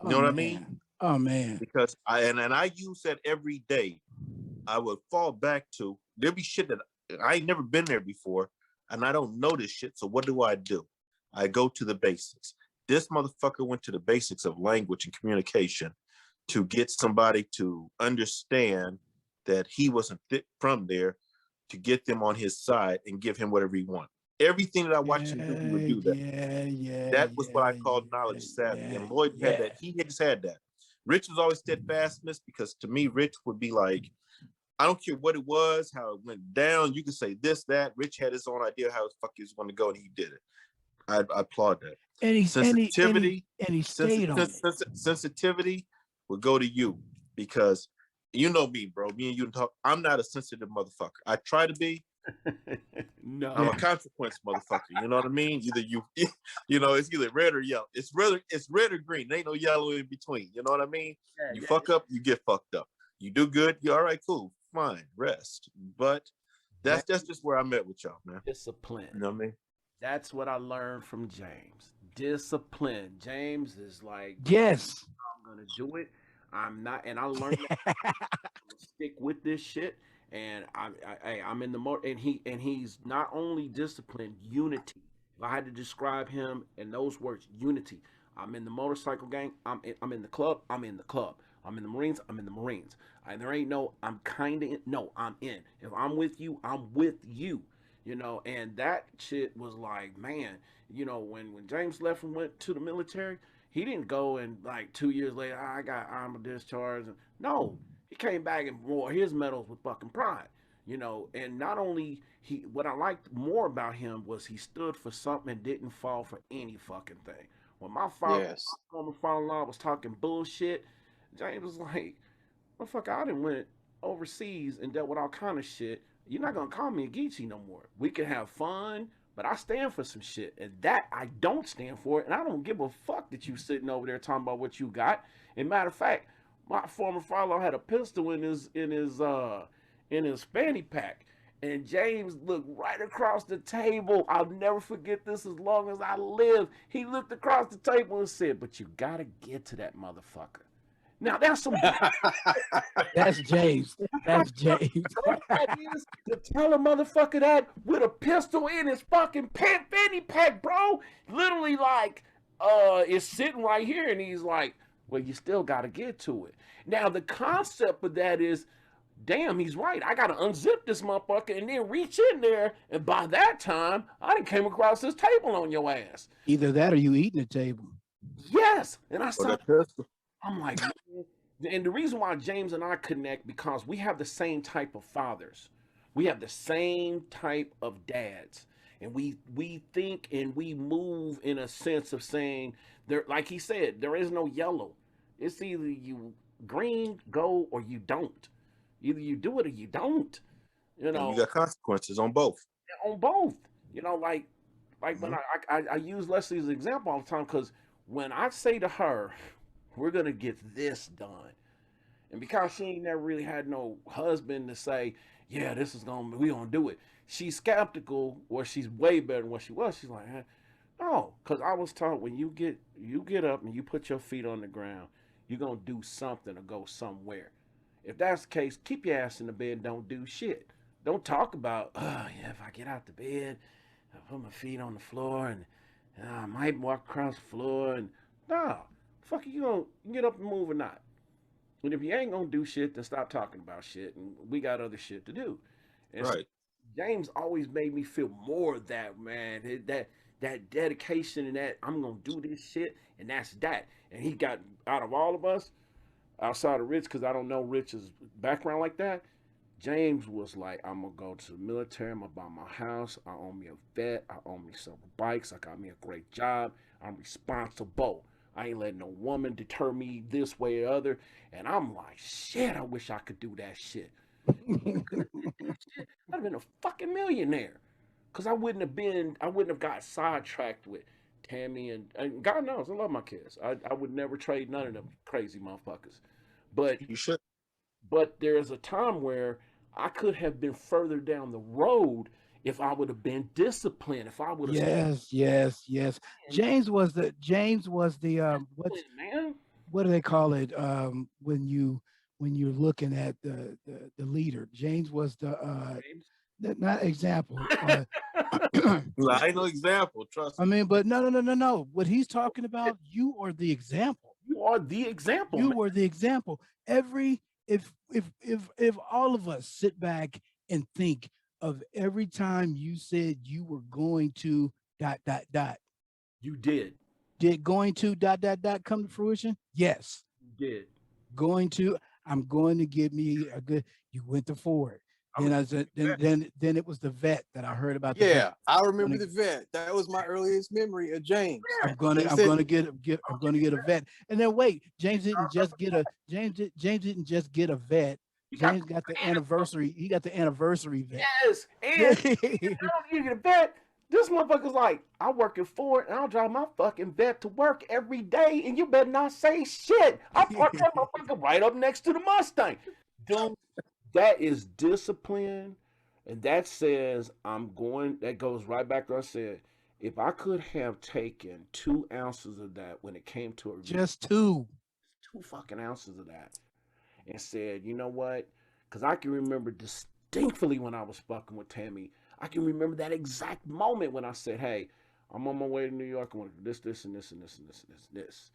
Speaker 4: You know what I mean?
Speaker 7: Oh man.
Speaker 4: Because I use that every day. I would fall back to, there'd be shit that I ain't never been there before, and I don't know this shit. So what do? I go to the basics. This motherfucker went to the basics of language and communication to get somebody to understand that he wasn't fit from there, to get them on his side and give him whatever he wanted. Everything that I watched him do, he would do that. That was what I called knowledge savvy. And Lloyd had that. He just had that. Rich was always steadfastness, because to me, Rich would be like, I don't care what it was, how it went down. You could say this, that. Rich had his own idea how the fuck he was going to go, and he did it. I applaud that.
Speaker 7: And he
Speaker 4: Sensitivity,
Speaker 7: and he stayed on it.
Speaker 4: sensitivity would go to you, because you know me, bro. Me and you talk. I'm not a sensitive motherfucker. I try to be.
Speaker 3: No.
Speaker 4: I'm a consequence motherfucker. You know what I mean? Either you know, it's either red or yellow. It's red or green. There ain't no yellow in between. You know what I mean? You fuck up, you get fucked up. You do good, you all right, cool, fine, rest. But that's just where I'm at with y'all, man.
Speaker 3: Discipline.
Speaker 4: You know what I mean?
Speaker 3: That's what I learned from James. Discipline. James is like,
Speaker 7: Yes.
Speaker 3: I'm gonna do it. I'm not, and I learned that I'm gonna stick with this shit. And I'm in the motor, and he's not only disciplined, unity. If I had to describe him in those words, unity. I'm in the motorcycle gang. I'm in the club. I'm in the club. I'm in the Marines. I'm in the Marines. And there ain't no I'm kind of in. No, I'm in. If I'm with you, I'm with you. You know, and that shit was like, man, you know, when James left and went to the military, he didn't go and like 2 years later, I got armor discharge. No. He came back and wore his medals with fucking pride, you know. And not only what I liked more about him was he stood for something and didn't fall for any fucking thing. When my former father-in-law was talking bullshit, James was like, "Motherfucker, I done went overseas and dealt with all kind of shit. You're not gonna call me a Geechee no more. We can have fun, but I stand for some shit, and that I don't stand for, and I don't give a fuck that you sitting over there talking about what you got. And matter of fact, my former father had a pistol in his fanny pack, and James looked right across the table. I'll never forget this as long as I live. He looked across the table and said, "But you gotta get to that motherfucker." Now that's some.
Speaker 7: That's James. That's James.
Speaker 3: That is to tell a motherfucker that with a pistol in his fucking fanny pack, bro. Literally, like, it's sitting right here, and he's like, well, you still got to get to it. Now, the concept of that is, damn, he's right. I got to unzip this motherfucker and then reach in there. And by that time, I done came across this table on your ass.
Speaker 7: Either that or you eating the table.
Speaker 3: Yes. And I saw, I'm like, man. And the reason why James and I connect, because we have the same type of fathers. We have the same type of dads. And we think and we move in a sense of saying, there, like he said, there is no yellow. It's either you green, go, or you don't. Either you do it or you don't. You know,
Speaker 4: and you got consequences on both.
Speaker 3: On both. You know, like when I use Leslie as an example all the time, because when I say to her, we're gonna get this done, and because she ain't never really had no husband to say, yeah, we gonna do it. She's skeptical, or she's way better than what she was. She's like, no, because I was taught when you get up and you put your feet on the ground, you're gonna do something or go somewhere. If that's the case, keep your ass in the bed and don't do shit. Don't talk about, oh yeah, if I get out the bed, I put my feet on the floor and I might walk across the floor and nah, fuck you gonna get up and move or not. And if you ain't gonna do shit, then stop talking about shit and we got other shit to do. And so
Speaker 4: Right.
Speaker 3: James always made me feel more of that, man. That dedication and that I'm gonna do this shit and that's that. And he got out of all of us, outside of Rich, because I don't know Rich's background like that. James was like, I'm gonna go to the military, I'm gonna buy my house, I own me a vet, I own me several bikes, I got me a great job, I'm responsible. I ain't letting no woman deter me this way or other. And I'm like, shit, I wish I could do that shit. I'd have been a fucking millionaire. Cause I wouldn't have got sidetracked with Tammy and God knows I love my kids. I would never trade none of them crazy motherfuckers. But
Speaker 4: You should.
Speaker 3: there's a time where I could have been further down the road if I would have been disciplined. If I would have
Speaker 7: Yes. James was the
Speaker 3: man.
Speaker 7: what do they call it when you're looking at the leader? James was the
Speaker 3: James.
Speaker 7: not example.
Speaker 4: I ain't no example. Trust
Speaker 7: I
Speaker 4: me.
Speaker 7: mean, but no. What he's talking about, you are the example.
Speaker 3: You are the example.
Speaker 7: You
Speaker 3: Man.
Speaker 7: were the example. If all of us sit back and think of every time you said you were going to ...
Speaker 3: You did.
Speaker 7: Did going to ... come to fruition? Yes.
Speaker 3: You did.
Speaker 7: I'm going to give me a good... You went to Ford. Then I said, then it was the vet that I heard about.
Speaker 5: Yeah, I remember the vet. That was my earliest memory of James.
Speaker 7: I'm gonna get a vet. And then wait, James didn't just get a vet. James got the anniversary. He got the anniversary vet.
Speaker 3: Yes, and I don't need to get a vet. This motherfucker's like, I work at Ford and I'll drive my fucking vet to work every day, and you better not say shit. I park that motherfucker right up next to the Mustang. Dude, that is discipline, and that says that goes right back to what I said. If I could have taken 2 ounces of that when it came to a
Speaker 7: just 2
Speaker 3: fucking ounces of that, and said, you know what? Because I can remember distinctly when I was fucking with Tammy. I can remember that exact moment when I said, hey, I'm on my way to New York. I want to do this, and this, and this, and this, and this, and this.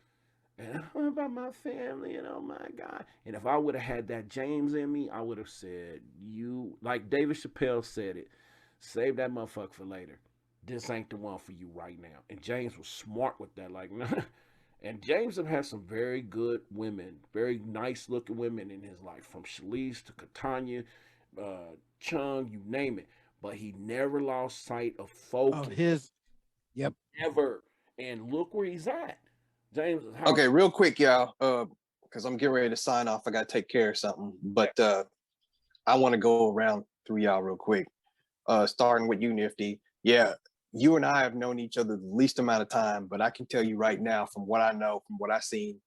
Speaker 3: And what about my family? And oh my God. And if I would have had that James in me, I would have said, like David Chappelle said it, save that motherfucker for later. This ain't the one for you right now. And James was smart with that. Like, and James have had some very good women, very nice looking women in his life, from Shalice to Katanya, Chung, you name it. But he never lost sight of focus. Never. And look where he's at. James.
Speaker 5: Okay, real quick, y'all, because I'm getting ready to sign off. I got to take care of something. But I want to go around through y'all real quick, starting with you, Nifty. Yeah, you and I have known each other the least amount of time, but I can tell you right now, from what I know, from what I've seen,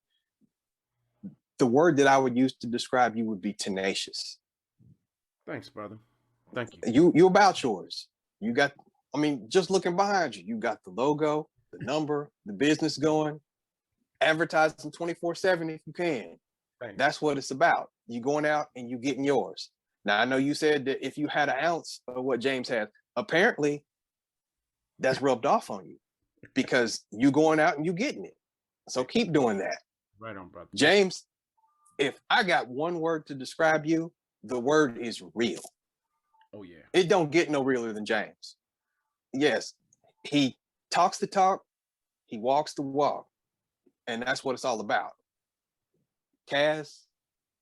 Speaker 5: the word that I would use to describe you would be tenacious.
Speaker 3: Thanks, brother. Thank you.
Speaker 5: You about yours. You got, I mean, just looking behind you, you got the logo, the number, the business going, advertising 24/7 if you can.
Speaker 3: Thanks.
Speaker 5: That's what it's about. You going out and you getting yours. Now, I know you said that if you had an ounce of what James has, apparently that's rubbed off on you because you going out and you getting it. So keep doing that.
Speaker 3: Right on, brother.
Speaker 5: James, if I got one word to describe you, the word is real.
Speaker 3: Oh, yeah.
Speaker 5: It don't get no realer than James. Yes, he talks the talk, he walks the walk, and that's what it's all about. Kaz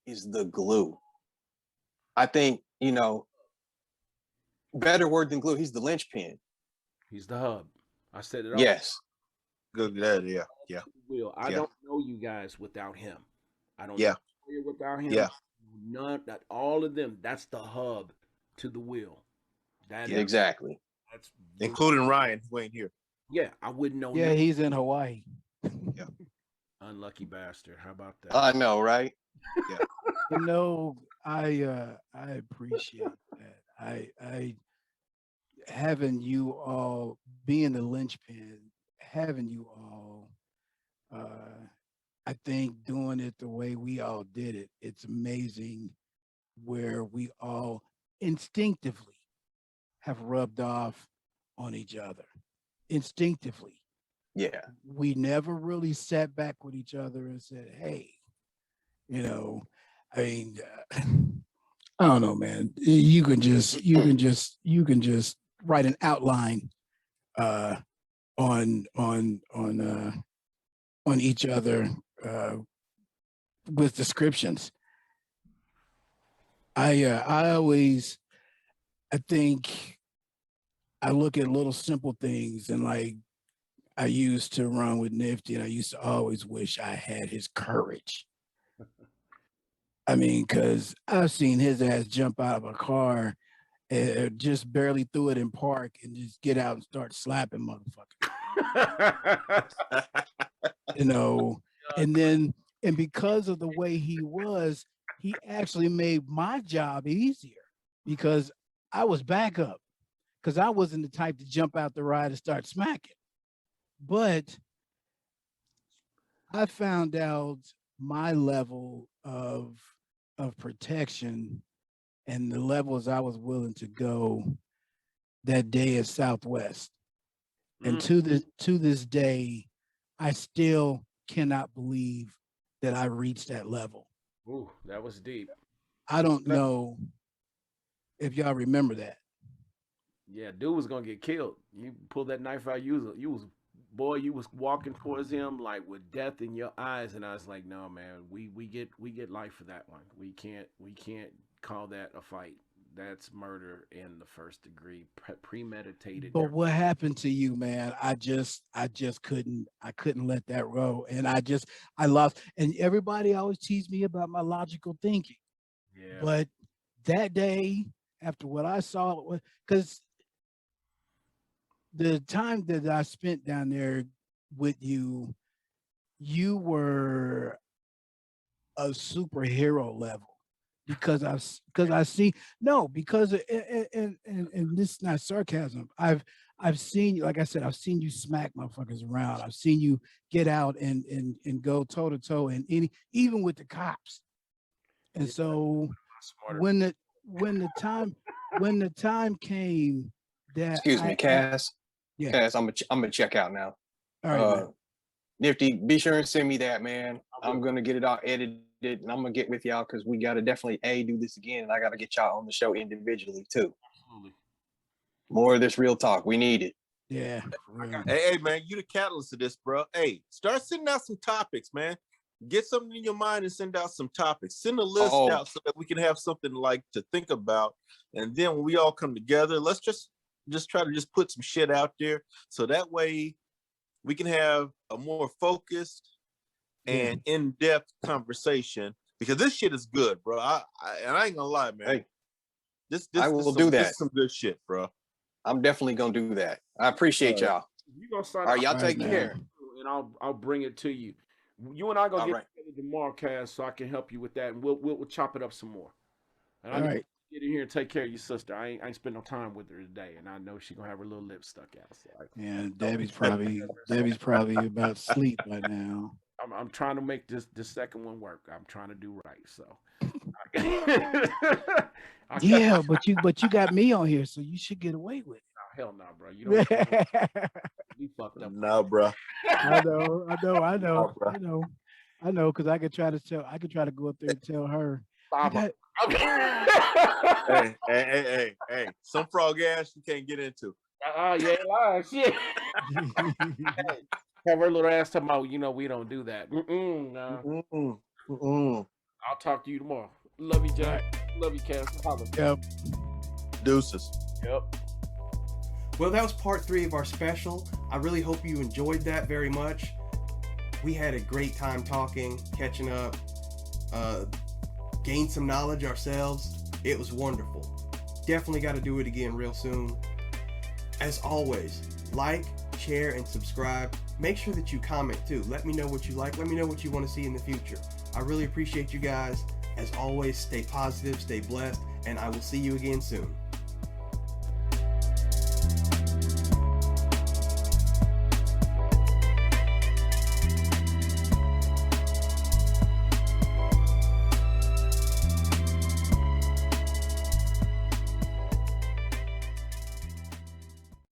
Speaker 5: is the glue. I think, better word than glue, he's the linchpin.
Speaker 3: He's the hub. I said it all.
Speaker 5: Yes.
Speaker 4: Good. Yeah.
Speaker 3: I don't know you guys without him. I don't
Speaker 4: Yeah.
Speaker 3: know you without him.
Speaker 4: Yeah.
Speaker 3: None, that all of them, that's the hub to the wheel. That is,
Speaker 5: Exactly.
Speaker 3: that's
Speaker 4: Including Ryan, who ain't here.
Speaker 3: yeah, I wouldn't know.
Speaker 7: Yeah, he's in Hawaii.
Speaker 3: Unlucky bastard. How about that?
Speaker 5: I know, right?
Speaker 7: You know, I appreciate that. I having you all being the linchpin, having you all I think doing it the way we all did it, it's amazing where we all instinctively have rubbed off on each other. Instinctively.
Speaker 5: Yeah.
Speaker 7: We never really sat back with each other and said, hey, you know, I mean, I don't know, man. You can just write an outline on each other with descriptions. I think I look at little simple things, and like I used to run with Nifty, and I used to always wish I had his courage. I mean, because I've seen his ass jump out of a car and just barely threw it in park and just get out and start slapping motherfuckers. You know, and because of the way he was, he actually made my job easier because I was backup, because I wasn't the type to jump out the ride and start smacking. But I found out my level of protection and the levels I was willing to go that day at Southwest. And to this day, I still cannot believe that I reached that level.
Speaker 3: Ooh, that was deep.
Speaker 7: I don't know if y'all remember that.
Speaker 3: Yeah, dude was gonna get killed. You pulled that knife out. You was walking towards him like with death in your eyes, and I was like, no, man, we get life for that one. We can't call that a fight. That's murder in the first degree, premeditated.
Speaker 7: But what happened to you, man? I just couldn't let that go, and I lost. And everybody always teased me about my logical thinking.
Speaker 3: Yeah.
Speaker 7: But that day, after what I saw, because the time that I spent down there with you, you were a superhero level. Because I see because and this is not sarcasm. I've seen you, like I said, I've seen you smack motherfuckers around. I've seen you get out and go toe to toe, and even with the cops. And so when the time came that
Speaker 5: excuse me, Cass.
Speaker 7: Yeah.
Speaker 5: Cass, I'm gonna check out now.
Speaker 7: All right,
Speaker 5: Nifty, be sure and send me that, man. I'm gonna get it all edited, and I'm gonna get with y'all because we gotta definitely do this again, and I gotta get y'all on the show individually too.
Speaker 3: Absolutely.
Speaker 5: More of this real talk. We need it.
Speaker 7: Yeah.
Speaker 4: Hey, man, you the catalyst of this, bro. Hey, start sending out some topics, man. Get something in your mind and send out some topics. Send a list out so that we can have something like to think about. And then when we all come together, let's just try to put some shit out there so that way we can have a more focused and in-depth conversation, because this shit is good, bro. I ain't gonna lie, man.
Speaker 5: Hey,
Speaker 4: this
Speaker 5: do that.
Speaker 4: This is some good shit, bro.
Speaker 5: I'm definitely gonna do that. I appreciate y'all.
Speaker 3: You gonna sign
Speaker 5: all right, y'all
Speaker 7: All
Speaker 5: take
Speaker 7: right,
Speaker 5: care.
Speaker 3: and I'll bring it to you. You and I gonna
Speaker 5: All
Speaker 3: get
Speaker 5: right.
Speaker 3: together tomorrow, Cass, so I can help you with that, and we'll chop it up some more. And I
Speaker 7: All
Speaker 3: need
Speaker 7: right.
Speaker 3: to get in here and take care of your sister. I ain't spend no time with her today, and I know she gonna have her little lips stuck out. So
Speaker 7: Yeah, Debbie's probably about to sleep by now.
Speaker 3: I'm trying to make this second one work. I'm trying to do right. So
Speaker 7: Yeah, but you got me on here, so you should get away with
Speaker 3: hell no, bro. You don't
Speaker 7: it.
Speaker 3: be fucked up.
Speaker 4: No, bro.
Speaker 7: I know, because I could try to go up there and tell her.
Speaker 3: Stop
Speaker 7: I
Speaker 3: it.
Speaker 4: Hey. Some frog ass you can't get into.
Speaker 3: Yeah, lie. Shit. Have her little ass talking about, we don't do that. Nah. I'll talk to you tomorrow. Love you, Jack. Love you, Cass.
Speaker 7: Yep.
Speaker 4: Deuces.
Speaker 3: Yep.
Speaker 1: Well, that was part 3 of our special. I really hope you enjoyed that very much. We had a great time talking, catching up, gained some knowledge ourselves. It was wonderful. Definitely got to do it again real soon. As always, like, share, and subscribe. Make sure that you comment too. Let me know what you like. Let me know what you want to see in the future. I really appreciate you guys. As always, stay positive, stay blessed, and I will see you again soon.